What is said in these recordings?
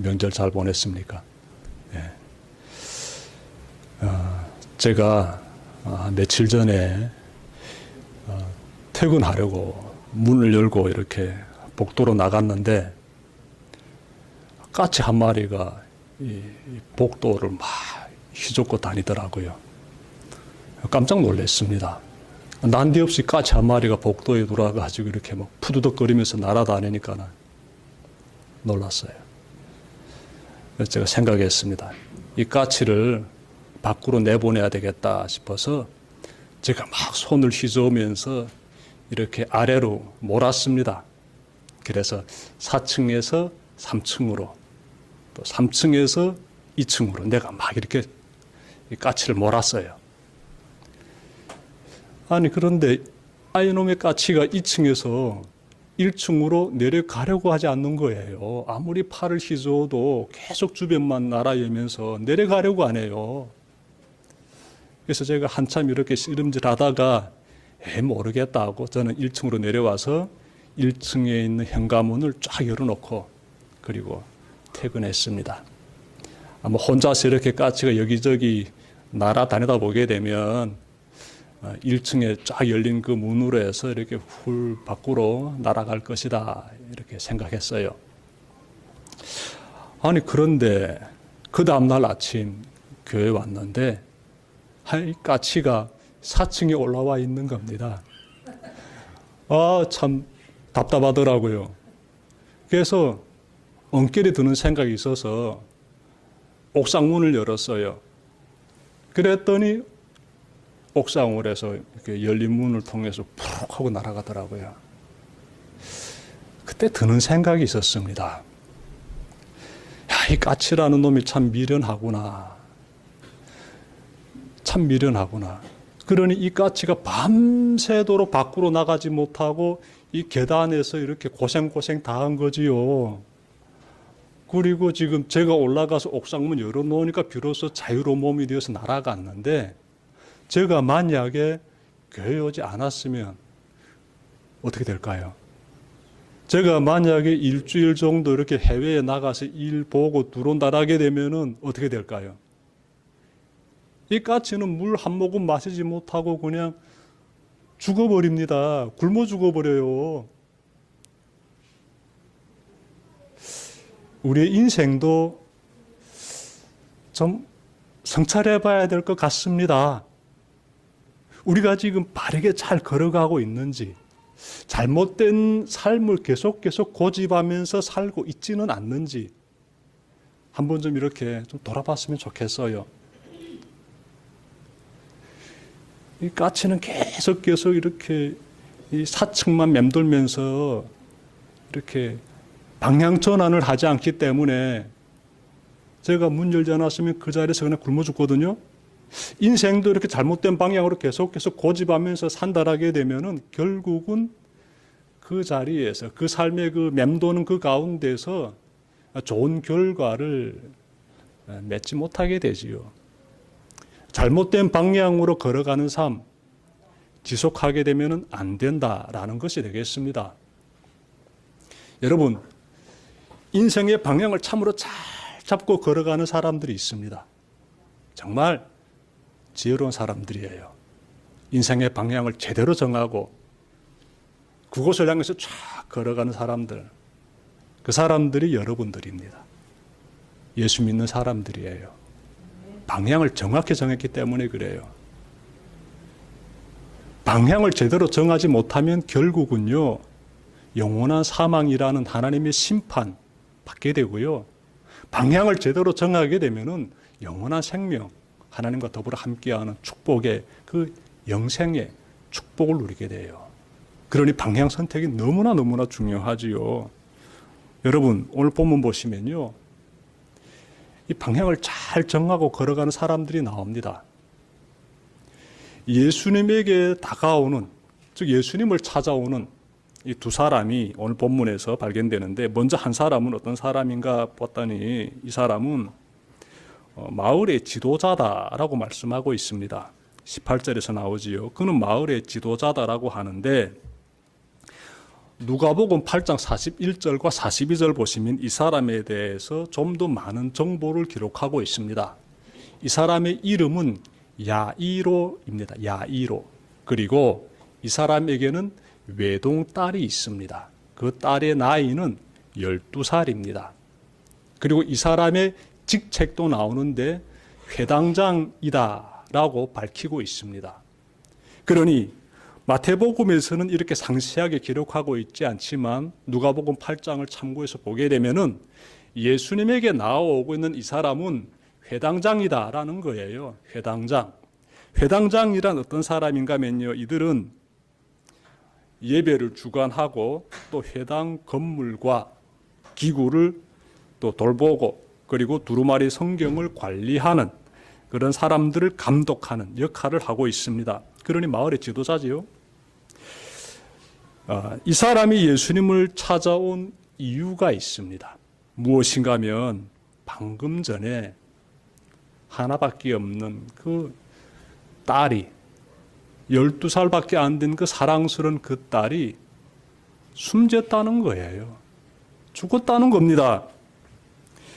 명절 잘 보냈습니까? 예. 제가 며칠 전에 퇴근하려고 문을 열고 이렇게 복도로 나갔는데 까치 한 마리가 이 복도를 막 휘젓고 다니더라고요. 깜짝 놀랐습니다. 난데없이 까치 한 마리가 복도에 돌아가지고 이렇게 막 푸드덕거리면서 날아다니니까 놀랐어요. 그래서 제가 생각했습니다. 이 까치를 밖으로 내보내야 되겠다 싶어서 제가 막 손을 휘저으면서 이렇게 아래로 몰았습니다. 그래서 4층에서 3층으로 또 3층에서 2층으로 내가 막 이렇게 이 까치를 몰았어요. 아니 그런데 이놈의 까치가 2층에서 1층으로 내려가려고 하지 않는 거예요. 아무리 팔을 휘저어도 계속 주변만 날아다니면서 내려가려고 안 해요. 그래서 제가 한참 이렇게 씨름질하다가 모르겠다 하고 저는 1층으로 내려와서 1층에 있는 현관문을 쫙 열어놓고 그리고 퇴근했습니다. 아마 혼자서 이렇게 까치가 여기저기 날아다니다 보게 되면 1층에 쫙 열린 그 문으로 해서 이렇게 훌 밖으로 날아갈 것이다 이렇게 생각했어요. 아니 그런데 그 다음날 아침 교회 왔는데 이 까치가 4층에 올라와 있는 겁니다. 참 답답하더라고요. 그래서 엉결이 드는 생각이 있어서 옥상문을 열었어요. 그랬더니 옥상으로 해서 이렇게 열린 문을 통해서 푹 하고 날아가더라고요. 그때 드는 생각이 있었습니다. 이 까치라는 놈이 참 미련하구나. 참 미련하구나. 그러니 이 까치가 밤새도록 밖으로 나가지 못하고 이 계단에서 이렇게 고생 다 한 거지요. 그리고 지금 제가 올라가서 옥상문 열어놓으니까 비로소 자유로운 몸이 되어서 날아갔는데 제가 만약에 교회 오지 않았으면 어떻게 될까요? 제가 만약에 일주일 정도 이렇게 해외에 나가서 일 보고 들어온다라게 되면은 어떻게 될까요? 이 까치는 물 한 모금 마시지 못하고 그냥 죽어버립니다. 굶어 죽어버려요. 우리의 인생도 좀 성찰해 봐야 될 것 같습니다. 우리가 지금 바르게 잘 걸어가고 있는지, 잘못된 삶을 계속 고집하면서 살고 있지는 않는지, 한번 좀 이렇게 좀 돌아봤으면 좋겠어요. 이 까치는 계속 이렇게 이 4층만 맴돌면서 이렇게 방향 전환을 하지 않기 때문에 제가 문 열지 않았으면 그 자리에서 그냥 굶어 죽거든요. 인생도 이렇게 잘못된 방향으로 계속 고집하면서 산다라게 되면은 결국은 그 자리에서 그 삶의 그 맴도는 그 가운데서 좋은 결과를 맺지 못하게 되지요. 잘못된 방향으로 걸어가는 삶 지속하게 되면은 안 된다라는 것이 되겠습니다. 여러분, 인생의 방향을 참으로 잘 잡고 걸어가는 사람들이 있습니다. 정말 지혜로운 사람들이에요. 인생의 방향을 제대로 정하고 그곳을 향해서 쫙 걸어가는 사람들. 그 사람들이 여러분들입니다. 예수 믿는 사람들이에요. 방향을 정확히 정했기 때문에 그래요. 방향을 제대로 정하지 못하면 결국은요, 영원한 사망이라는 하나님의 심판 받게 되고요. 방향을 제대로 정하게 되면은 영원한 생명, 하나님과 더불어 함께하는 축복의 그 영생의 축복을 누리게 돼요. 그러니 방향 선택이 너무나 중요하지요. 여러분, 오늘 본문 보시면요, 이 방향을 잘 정하고 걸어가는 사람들이 나옵니다. 예수님에게 다가오는, 즉 예수님을 찾아오는 이 두 사람이 오늘 본문에서 발견되는데, 먼저 한 사람은 어떤 사람인가 봤더니 이 사람은 마을의 지도자다라고 말씀하고 있습니다. 18절에서 나오지요. 그는 마을의 지도자다라고 하는데 누가복음 8장 41절과 42절 보시면 이 사람에 대해서 좀 더 많은 정보를 기록하고 있습니다. 이 사람의 이름은 야이로입니다. 야이로. 그리고 이 사람에게는 외동딸이 있습니다. 그 딸의 나이는 12살입니다. 그리고 이 사람의 직책도 나오는데 회당장이다 라고 밝히고 있습니다. 그러니 마태복음에서는 이렇게 상세하게 기록하고 있지 않지만 누가복음 8장을 참고해서 보게 되면은 예수님에게 나오고 있는 이 사람은 회당장이다라는 거예요. 회당장. 회당장이란 어떤 사람인가 하면요. 이들은 예배를 주관하고 또 회당 건물과 기구를 또 돌보고 그리고 두루마리 성경을 관리하는 그런 사람들을 감독하는 역할을 하고 있습니다. 그러니 마을의 지도자지요. 이 사람이 예수님을 찾아온 이유가 있습니다. 무엇인가 하면 방금 전에 하나밖에 없는 그 딸이 12살밖에 안 된 그 사랑스러운 그 딸이 숨졌다는 거예요. 죽었다는 겁니다.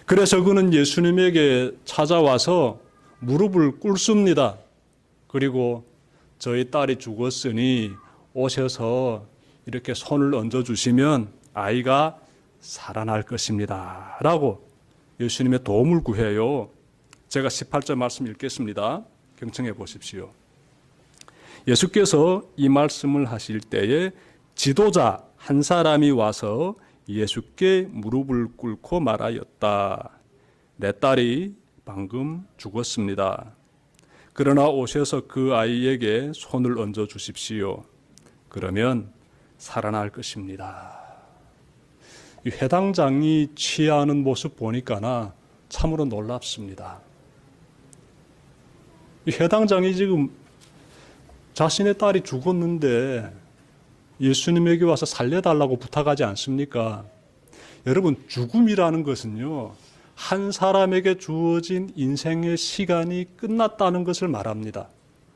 그래서 그는 예수님에게 찾아와서 무릎을 꿇습니다. 그리고 저희 딸이 죽었으니 오셔서 이렇게 손을 얹어주시면 아이가 살아날 것입니다. 라고 예수님의 도움을 구해요. 제가 18절 말씀 읽겠습니다. 경청해 보십시오. 예수께서 이 말씀을 하실 때에 지도자 한 사람이 와서 예수께 무릎을 꿇고 말하였다. 내 딸이 방금 죽었습니다. 그러나 오셔서 그 아이에게 손을 얹어 주십시오. 그러면 살아날 것입니다. 이 회당장이 취하는 모습 보니까나 참으로 놀랍습니다. 이 회당장이 지금 자신의 딸이 죽었는데 예수님에게 와서 살려달라고 부탁하지 않습니까? 여러분, 죽음이라는 것은요, 한 사람에게 주어진 인생의 시간이 끝났다는 것을 말합니다.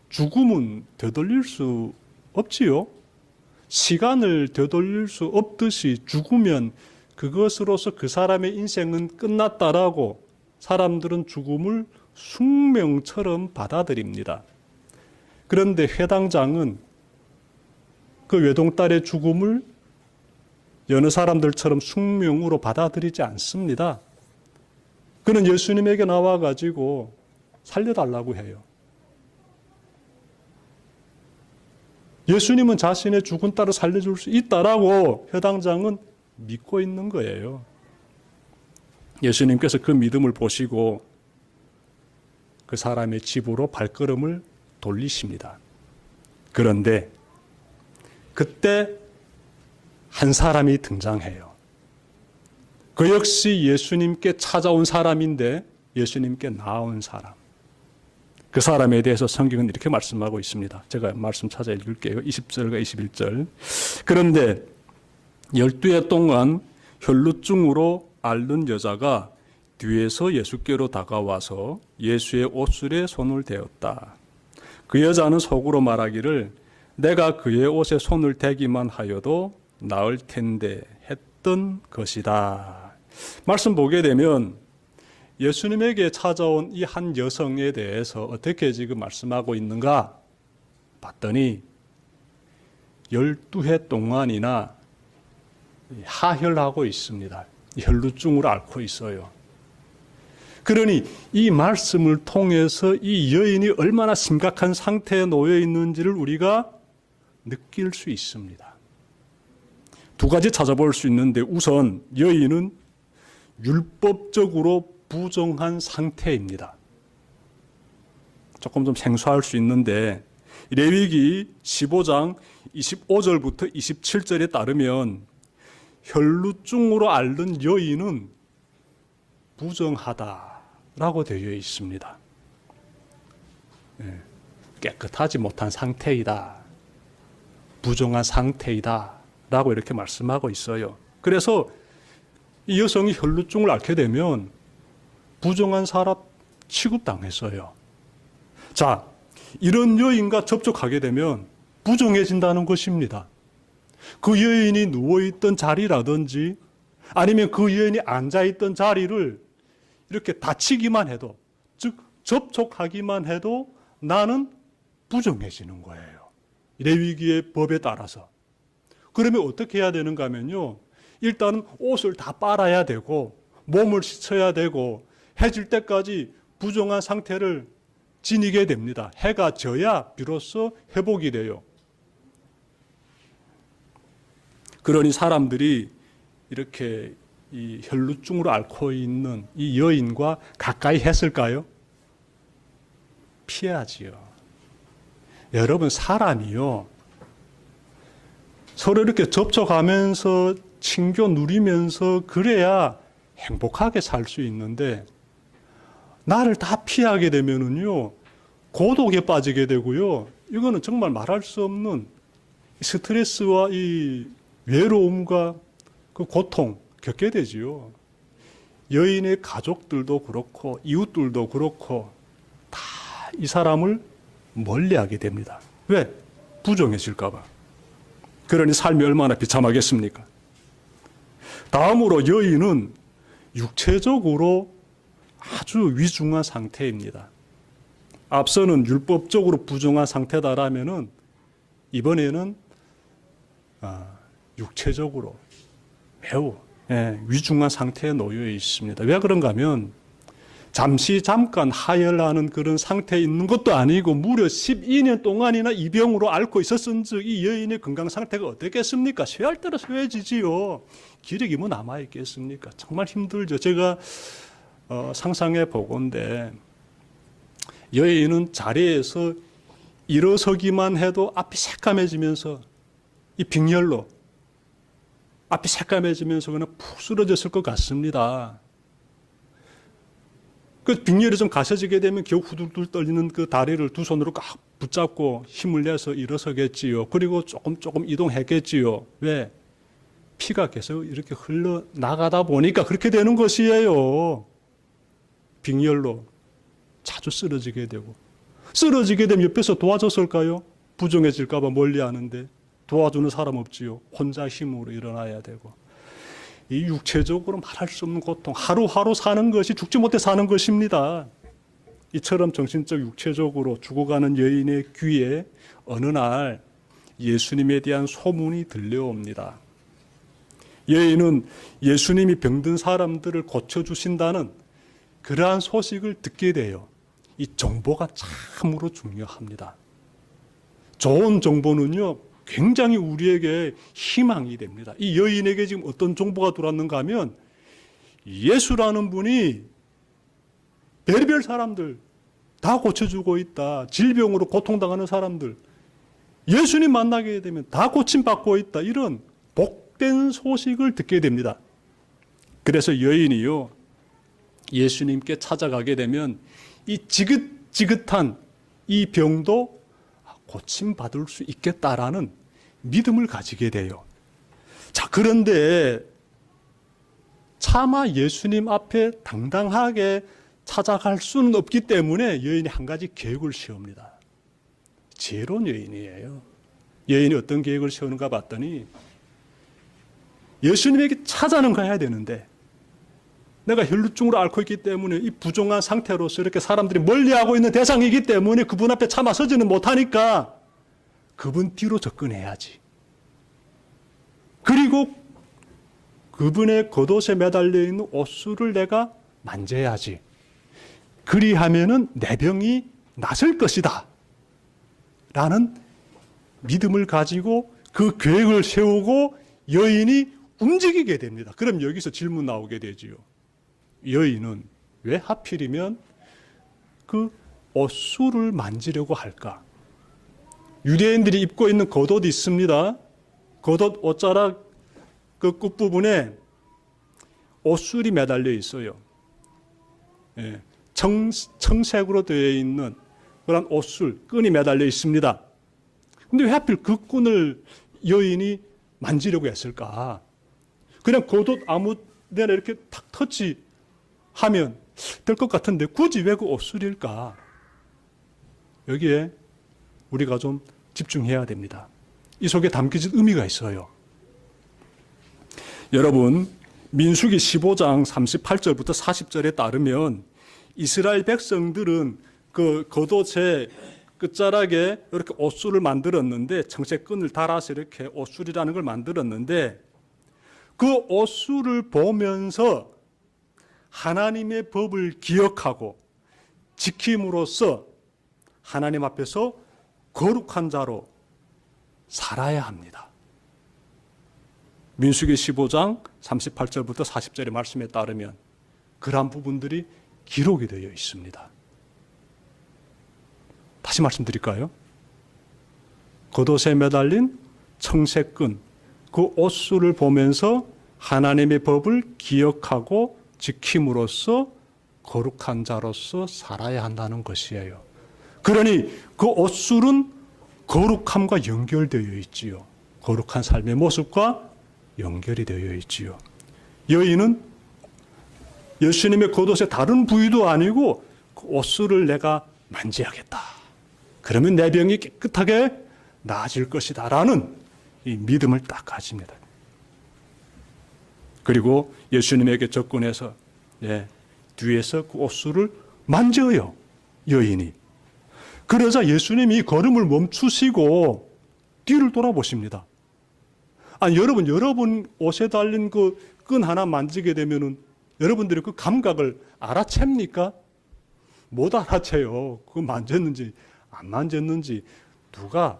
죽음은 되돌릴 수 없지요. 시간을 되돌릴 수 없듯이 죽으면 그것으로서 그 사람의 인생은 끝났다라고 사람들은 죽음을 숙명처럼 받아들입니다. 그런데 회당장은 그 외동딸의 죽음을 여느 사람들처럼 숙명으로 받아들이지 않습니다. 그는 예수님에게 나와가지고 살려달라고 해요. 예수님은 자신의 죽은 딸을 살려줄 수 있다라고 회당장은 믿고 있는 거예요. 예수님께서 그 믿음을 보시고 그 사람의 집으로 발걸음을 돌리십니다. 그런데 그때 한 사람이 등장해요. 그 역시 예수님께 찾아온 사람인데 예수님께 나온 사람. 그 사람에 대해서 성경은 이렇게 말씀하고 있습니다. 제가 말씀 찾아 읽을게요. 20절과 21절. 그런데 12해 동안 혈루증으로 앓는 여자가 뒤에서 예수께로 다가와서 예수의 옷술에 손을 대었다. 그 여자는 속으로 말하기를 내가 그의 옷에 손을 대기만 하여도 나을 텐데 했던 것이다. 말씀 보게 되면 예수님에게 찾아온 이 한 여성에 대해서 어떻게 지금 말씀하고 있는가 봤더니 12해 동안이나 하혈하고 있습니다. 혈루증을 앓고 있어요. 그러니 이 말씀을 통해서 이 여인이 얼마나 심각한 상태에 놓여 있는지를 우리가 느낄 수 있습니다. 두 가지 찾아볼 수 있는데 우선 여인은 율법적으로 부정한 상태입니다. 조금 좀 생소할 수 있는데 레위기 15장 25절부터 27절에 따르면 혈루증으로 앓는 여인은 부정하다라고 되어 있습니다. 깨끗하지 못한 상태이다. 부정한 상태이다. 라고 이렇게 말씀하고 있어요. 그래서 이 여성이 혈루증을 앓게 되면 부정한 사람 취급당했어요. 자, 이런 여인과 접촉하게 되면 부정해진다는 것입니다. 그 여인이 누워있던 자리라든지 아니면 그 여인이 앉아있던 자리를 이렇게 다치기만 해도, 즉 접촉하기만 해도 나는 부정해지는 거예요. 레위기의 법에 따라서. 그러면 어떻게 해야 되는가 하면요, 일단은 옷을 다 빨아야 되고 몸을 씻어야 되고 해질 때까지 부정한 상태를 지니게 됩니다. 해가 져야 비로소 회복이 돼요. 그러니 사람들이 이렇게 이 혈루증으로 앓고 있는 이 여인과 가까이 했을까요? 피하지요. 여러분, 사람이요, 서로 이렇게 접촉하면서 친교 누리면서 그래야 행복하게 살 수 있는데, 나를 다 피하게 되면은요, 고독에 빠지게 되고요, 이거는 정말 말할 수 없는 스트레스와 이 외로움과 그 고통 겪게 되지요. 여인의 가족들도 그렇고 이웃들도 그렇고 다 이 사람을 멀리하게 됩니다. 왜? 부정해질까 봐. 그러니 삶이 얼마나 비참하겠습니까? 다음으로 여인은 육체적으로 아주 위중한 상태입니다. 앞서는 율법적으로 부정한 상태다라면은 이번에는 육체적으로 매우 위중한 상태에 놓여 있습니다. 왜 그런가 하면 잠깐 하혈하는 그런 상태에 있는 것도 아니고 무려 12년 동안이나 이 병으로 앓고 있었은즉 이 여인의 건강 상태가 어떻겠습니까? 쇠할 대로 쇠해지지요. 기력이 뭐 남아있겠습니까? 정말 힘들죠. 제가 상상해 보건대 여인은 자리에서 일어서기만 해도 앞이 새까매지면서 이 빙열로 앞이 새까매지면서 그냥 푹 쓰러졌을 것 같습니다. 그 빙열이 좀 가셔지게 되면 겨우 후들들 떨리는 그 다리를 두 손으로 꽉 붙잡고 힘을 내서 일어서겠지요. 그리고 조금 이동했겠지요. 왜? 피가 계속 이렇게 흘러나가다 보니까 그렇게 되는 것이에요. 빙열로 자주 쓰러지게 되고. 쓰러지게 되면 옆에서 도와줬을까요? 부정해질까 봐 멀리 하는데 도와주는 사람 없지요. 혼자 힘으로 일어나야 되고. 이 육체적으로 말할 수 없는 고통, 하루하루 사는 것이 죽지 못해 사는 것입니다. 이처럼 정신적, 육체적으로 죽어가는 여인의 귀에 어느 날 예수님에 대한 소문이 들려옵니다. 여인은 예수님이 병든 사람들을 고쳐주신다는 그러한 소식을 듣게 돼요. 이 정보가 참으로 중요합니다. 좋은 정보는요, 굉장히 우리에게 희망이 됩니다. 이 여인에게 지금 어떤 정보가 들어왔는가 하면 예수라는 분이 별별 사람들 다 고쳐주고 있다. 질병으로 고통당하는 사람들 예수님 만나게 되면 다 고침받고 있다. 이런 복된 소식을 듣게 됩니다. 그래서 여인이요, 예수님께 찾아가게 되면 이 지긋지긋한 이 병도 고침받을 수 있겠다라는 믿음을 가지게 돼요. 자, 그런데 차마 예수님 앞에 당당하게 찾아갈 수는 없기 때문에 여인이 한 가지 계획을 세웁니다. 지혜로운 여인이에요. 여인이 어떤 계획을 세우는가 봤더니 예수님에게 찾아는 가야 되는데 내가 혈루증으로 앓고 있기 때문에 이 부정한 상태로서 이렇게 사람들이 멀리하고 있는 대상이기 때문에 그분 앞에 차마 서지는 못하니까 그분 뒤로 접근해야지. 그리고 그분의 겉옷에 매달려 있는 옷수를 내가 만져야지. 그리하면은 내 병이 낫을 것이다. 라는 믿음을 가지고 그 계획을 세우고 여인이 움직이게 됩니다. 그럼 여기서 질문 나오게 되지요. 여인은 왜 하필이면 그 옷수를 만지려고 할까? 유대인들이 입고 있는 겉옷이 있습니다. 겉옷 옷자락 그 끝부분에 옷술이 매달려 있어요. 예, 청색으로 되어 있는 그런 옷술, 끈이 매달려 있습니다. 근데 왜 하필 그 끈을 여인이 만지려고 했을까? 그냥 겉옷 아무 데나 이렇게 탁 터치하면 될 것 같은데 굳이 왜 그 옷술일까? 여기에 우리가 좀 집중해야 됩니다. 이 속에 담겨진 의미가 있어요. 여러분, 민수기 15장 38절부터 40절에 따르면 이스라엘 백성들은 그 겉옷의 끝자락에 이렇게 옷술을 만들었는데, 청색끈을 달아서 이렇게 옷술이라는 걸 만들었는데, 그 옷술을 보면서 하나님의 법을 기억하고 지킴으로써 하나님 앞에서 거룩한 자로 살아야 합니다. 민수기 15장 38절부터 40절의 말씀에 따르면 그러한 부분들이 기록이 되어 있습니다. 다시 말씀드릴까요? 겉옷에 매달린 청색끈, 그 옷술을 보면서 하나님의 법을 기억하고 지킴으로써 거룩한 자로서 살아야 한다는 것이에요. 그러니 그 옷술은 거룩함과 연결되어 있지요. 거룩한 삶의 모습과 연결이 되어 있지요. 여인은 예수님의 겉옷의 다른 부위도 아니고 그 옷술을 내가 만지하겠다. 그러면 내 병이 깨끗하게 나아질 것이다 라는 이 믿음을 딱 가집니다. 그리고 예수님에게 접근해서 뒤에서 그 옷술을 만져요. 여인이. 그러자 예수님이 걸음을 멈추시고 뒤를 돌아보십니다. 아니, 여러분 옷에 달린 그 끈 하나 만지게 되면은 여러분들이 그 감각을 알아챕니까? 못 알아채요. 그거 만졌는지 안 만졌는지 누가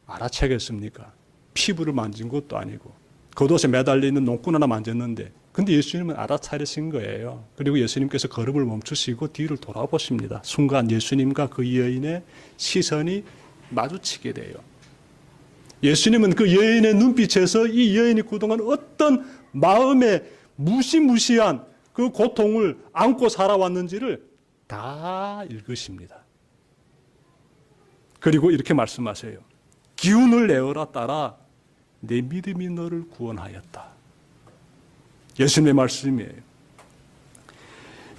알아채겠습니까? 피부를 만진 것도 아니고 겉옷에 매달려 있는 농꾼 하나 만졌는데, 근데 예수님은 알아차리신 거예요. 그리고 예수님께서 걸음을 멈추시고 뒤를 돌아보십니다. 순간 예수님과 그 여인의 시선이 마주치게 돼요. 예수님은 그 여인의 눈빛에서 이 여인이 그동안 어떤 마음의 무시무시한 그 고통을 안고 살아왔는지를 다 읽으십니다. 그리고 이렇게 말씀하세요. 기운을 내어라 딸아, 내 믿음이 너를 구원하였다. 예수님의 말씀이에요.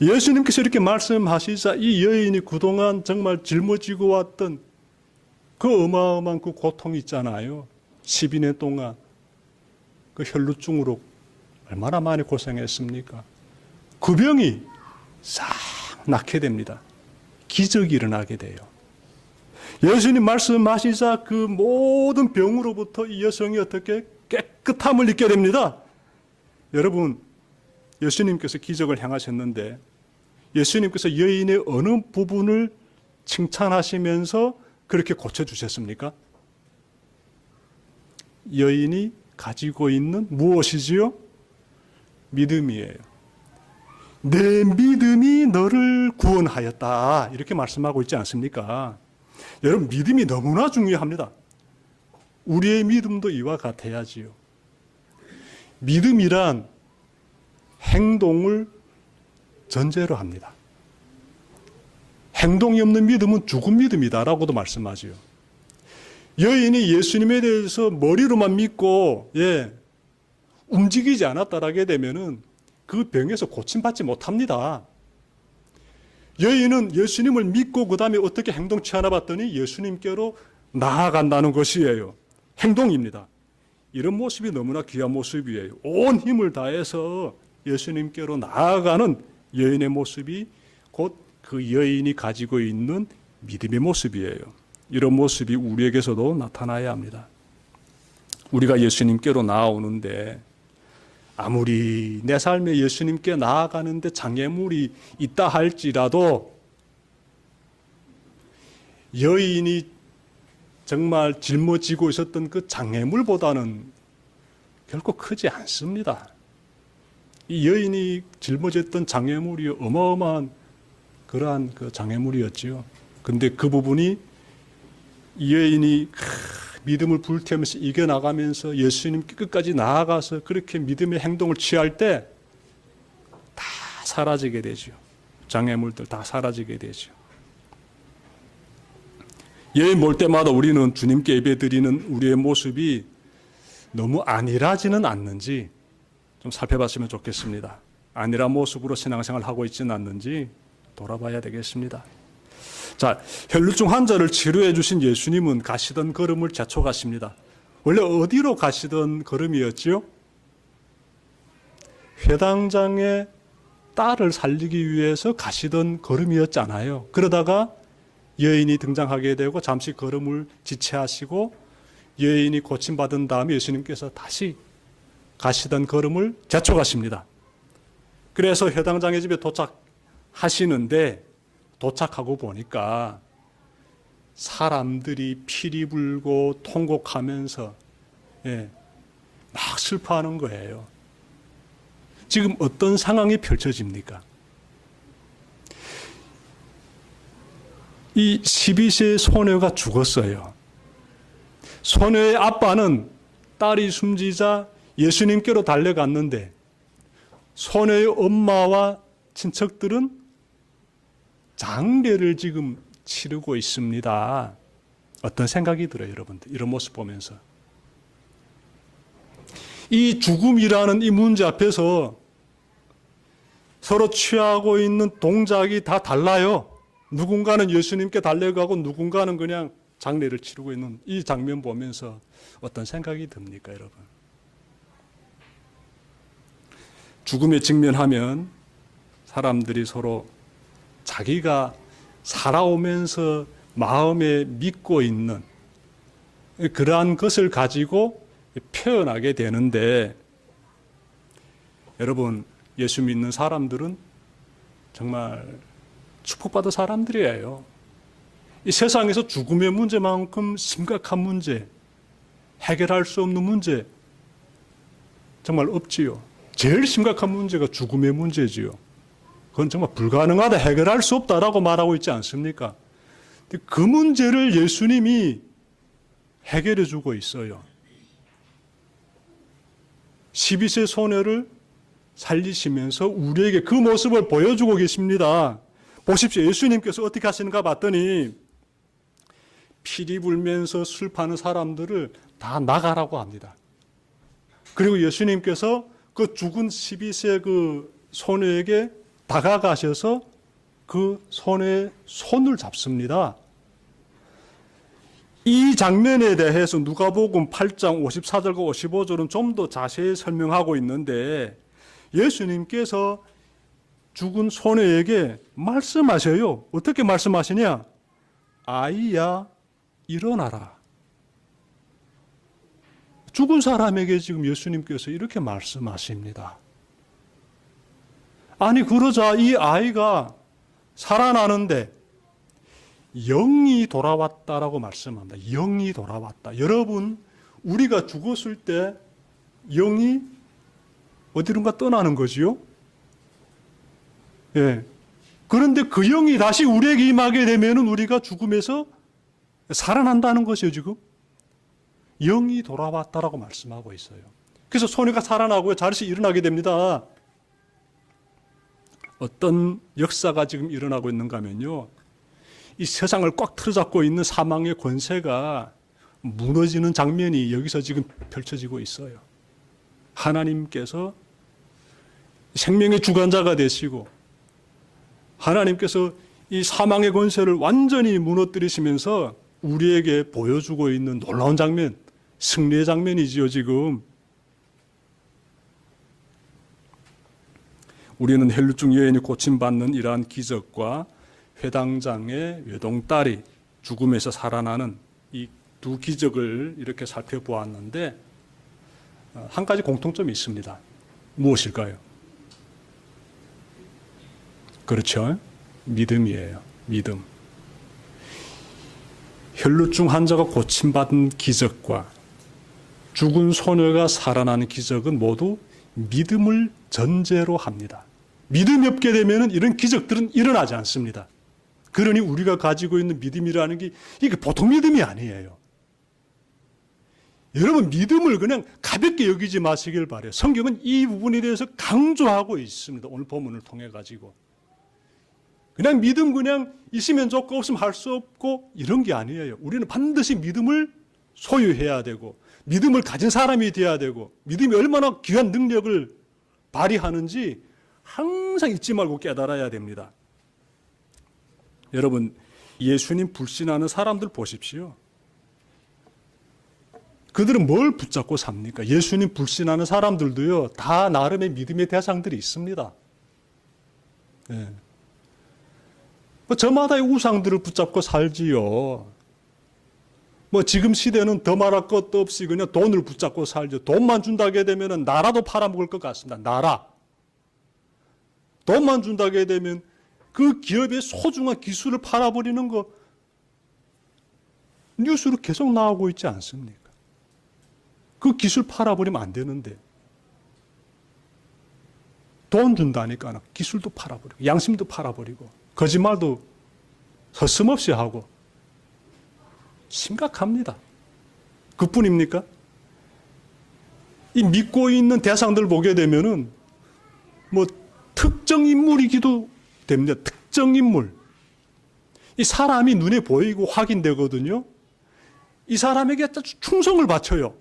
예수님께서 이렇게 말씀하시자 이 여인이 그동안 정말 짊어지고 왔던 그 어마어마한 그 고통이 있잖아요. 12년 동안 그 혈루증으로 얼마나 많이 고생했습니까? 그 병이 싹 낫게 됩니다. 기적이 일어나게 돼요. 예수님 말씀하시자 그 모든 병으로부터 이 여성이 어떻게 깨끗함을 잊게 됩니다. 여러분, 예수님께서 기적을 행하셨는데 예수님께서 여인의 어느 부분을 칭찬하시면서 그렇게 고쳐주셨습니까? 여인이 가지고 있는 무엇이지요? 믿음이에요. 내 믿음이 너를 구원하였다. 이렇게 말씀하고 있지 않습니까? 여러분, 믿음이 너무나 중요합니다. 우리의 믿음도 이와 같아야지요. 믿음이란 행동을 전제로 합니다. 행동이 없는 믿음은 죽은 믿음이다라고도 말씀하지요. 여인이 예수님에 대해서 머리로만 믿고 움직이지 않았다라게 되면은 그 병에서 고침받지 못합니다. 여인은 예수님을 믿고 그 다음에 어떻게 행동 취하나 봤더니 예수님께로 나아간다는 것이에요. 행동입니다. 이런 모습이 너무나 귀한 모습이에요. 온 힘을 다해서 예수님께로 나아가는 여인의 모습이 곧 그 여인이 가지고 있는 믿음의 모습이에요. 이런 모습이 우리에게서도 나타나야 합니다. 우리가 예수님께로 나아오는데 아무리 내 삶에 예수님께 나아가는데 장애물이 있다 할지라도 여인이 정말 짊어지고 있었던 그 장애물보다는 결코 크지 않습니다. 이 여인이 짊어졌던 장애물이 어마어마한 그러한 그 장애물이었지요. 근데 그 부분이 이 여인이 믿음을 불태우면서 이겨나가면서 예수님께 끝까지 나아가서 그렇게 믿음의 행동을 취할 때 다 사라지게 되죠. 장애물들 다 사라지게 되죠. 여인 볼 때마다 우리는 주님께 예배드리는 우리의 모습이 너무 안일하지는 않는지 좀 살펴봤으면 좋겠습니다. 안일한 모습으로 신앙생활을 하고 있지는 않는지 돌아봐야 되겠습니다. 자, 혈루증 환자를 치료해 주신 예수님은 가시던 걸음을 재촉하십니다. 원래 어디로 가시던 걸음이었지요? 회당장의 딸을 살리기 위해서 가시던 걸음이었잖아요. 그러다가 여인이 등장하게 되고 잠시 걸음을 지체하시고 여인이 고침받은 다음에 예수님께서 다시 가시던 걸음을 재촉하십니다. 그래서 회당장의 집에 도착하시는데 도착하고 보니까 사람들이 피리 불고 통곡하면서 막 슬퍼하는 거예요. 지금 어떤 상황이 펼쳐집니까? 이 12세의 소녀가 죽었어요. 소녀의 아빠는 딸이 숨지자 예수님께로 달려갔는데 소녀의 엄마와 친척들은 장례를 지금 치르고 있습니다. 어떤 생각이 들어요, 여러분들? 이런 모습 보면서. 이 죽음이라는 이 문제 앞에서 서로 취하고 있는 동작이 다 달라요. 누군가는 예수님께 달려가고 누군가는 그냥 장례를 치르고 있는 이 장면 보면서 어떤 생각이 듭니까, 여러분? 죽음에 직면하면 사람들이 서로 자기가 살아오면서 마음에 믿고 있는 그러한 것을 가지고 표현하게 되는데, 여러분, 예수 믿는 사람들은 정말 축복받은 사람들이에요. 이 세상에서 죽음의 문제만큼 심각한 문제, 해결할 수 없는 문제 정말 없지요. 제일 심각한 문제가 죽음의 문제지요. 그건 정말 불가능하다, 해결할 수 없다라고 말하고 있지 않습니까? 근데 그 문제를 예수님이 해결해 주고 있어요. 12세 소녀를 살리시면서 우리에게 그 모습을 보여주고 계십니다. 보십시오. 예수님께서 어떻게 하시는가 봤더니 피리 불면서 슬퍼하는 사람들을 다 나가라고 합니다. 그리고 예수님께서 그 죽은 12세 그 소녀에게 다가가셔서 그 소녀의 손을 잡습니다. 이 장면에 대해서 누가복음 8장 54절과 55절은 좀 더 자세히 설명하고 있는데 예수님께서 죽은 소녀에게 말씀하셔요. 어떻게 말씀하시냐? 아이야, 일어나라. 죽은 사람에게 지금 예수님께서 이렇게 말씀하십니다. 아니, 그러자 이 아이가 살아나는데 영이 돌아왔다라고 말씀합니다. 영이 돌아왔다. 여러분, 우리가 죽었을 때 영이 어디론가 떠나는 거지요? 예. 그런데 그 영이 다시 우리에게 임하게 되면은 우리가 죽음에서 살아난다는 것이에요, 지금. 영이 돌아왔다라고 말씀하고 있어요. 그래서 소녀가 살아나고 자리에서 일어나게 됩니다. 어떤 역사가 지금 일어나고 있는가 하면요, 이 세상을 꽉 틀어잡고 있는 사망의 권세가 무너지는 장면이 여기서 지금 펼쳐지고 있어요. 하나님께서 생명의 주관자가 되시고 하나님께서 이 사망의 권세를 완전히 무너뜨리시면서 우리에게 보여주고 있는 놀라운 장면, 승리의 장면이지요, 지금. 우리는 헬루중 여인이 고침받는 이러한 기적과 회당장의 외동딸이 죽음에서 살아나는 이 두 기적을 이렇게 살펴보았는데 한 가지 공통점이 있습니다. 무엇일까요? 그렇죠? 믿음이에요. 믿음. 혈루증 환자가 고침받은 기적과 죽은 소녀가 살아나는 기적은 모두 믿음을 전제로 합니다. 믿음이 없게 되면 이런 기적들은 일어나지 않습니다. 그러니 우리가 가지고 있는 믿음이라는 게 이게 보통 믿음이 아니에요. 여러분, 믿음을 그냥 가볍게 여기지 마시길 바라요. 성경은 이 부분에 대해서 강조하고 있습니다. 오늘 본문을 통해 가지고. 그냥 믿음 그냥 있으면 좋고 없으면 할 수 없고 이런 게 아니에요. 우리는 반드시 믿음을 소유해야 되고 믿음을 가진 사람이 되어야 되고 믿음이 얼마나 귀한 능력을 발휘하는지 항상 잊지 말고 깨달아야 됩니다. 여러분, 예수님 불신하는 사람들 보십시오. 그들은 뭘 붙잡고 삽니까? 예수님 불신하는 사람들도요, 다 나름의 믿음의 대상들이 있습니다. 예. 뭐 저마다의 우상들을 붙잡고 살지요. 뭐 지금 시대는 더 말할 것도 없이 그냥 돈을 붙잡고 살죠. 돈만 준다게 되면 나라도 팔아먹을 것 같습니다. 나라. 돈만 준다게 되면 그 기업의 소중한 기술을 팔아버리는 거 뉴스로 계속 나오고 있지 않습니까? 그 기술 팔아버리면 안 되는데 돈 준다니까 기술도 팔아버리고 양심도 팔아버리고 거짓말도 서슴없이 하고 심각합니다. 그뿐입니까? 이 믿고 있는 대상들 보게 되면은 뭐 특정 인물이기도 됩니다. 특정 인물. 이 사람이 눈에 보이고 확인되거든요. 이 사람에게 충성을 바쳐요.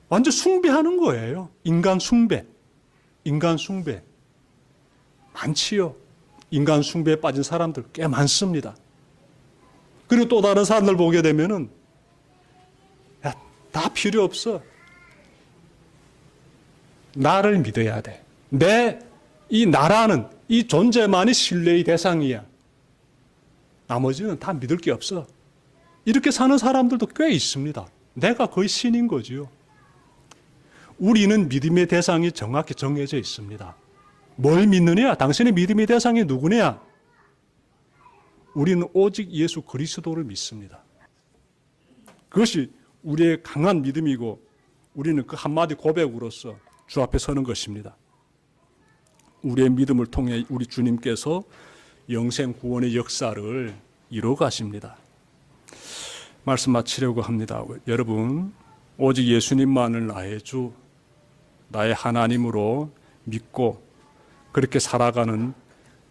완전 숭배하는 거예요. 인간 숭배. 인간 숭배. 많지요. 인간 숭배에 빠진 사람들 꽤 많습니다. 그리고 또 다른 사람들 보게 되면은 야, 다 필요 없어. 나를 믿어야 돼. 이 나라는 이 존재만이 신뢰의 대상이야. 나머지는 다 믿을 게 없어. 이렇게 사는 사람들도 꽤 있습니다. 내가 거의 신인 거지요. 우리는 믿음의 대상이 정확히 정해져 있습니다. 뭘 믿느냐? 당신의 믿음의 대상이 누구냐? 우리는 오직 예수 그리스도를 믿습니다. 그것이 우리의 강한 믿음이고 우리는 그 한마디 고백으로서 주 앞에 서는 것입니다. 우리의 믿음을 통해 우리 주님께서 영생 구원의 역사를 이루어 가십니다. 말씀 마치려고 합니다. 여러분, 오직 예수님만을 나의 주, 나의 하나님으로 믿고 그렇게 살아가는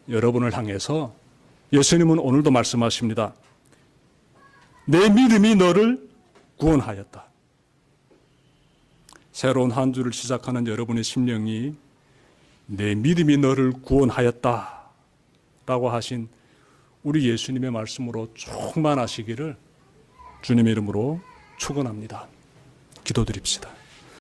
여러분을 향해서 예수님은 오늘도 말씀하십니다. 내 믿음이 너를 구원하였다. 새로운 한 주를 시작하는 여러분의 심령이 내 믿음이 너를 구원하였다 라고 하신 우리 예수님의 말씀으로 충만하시기를 주님의 이름으로 축원합니다. 기도드립시다.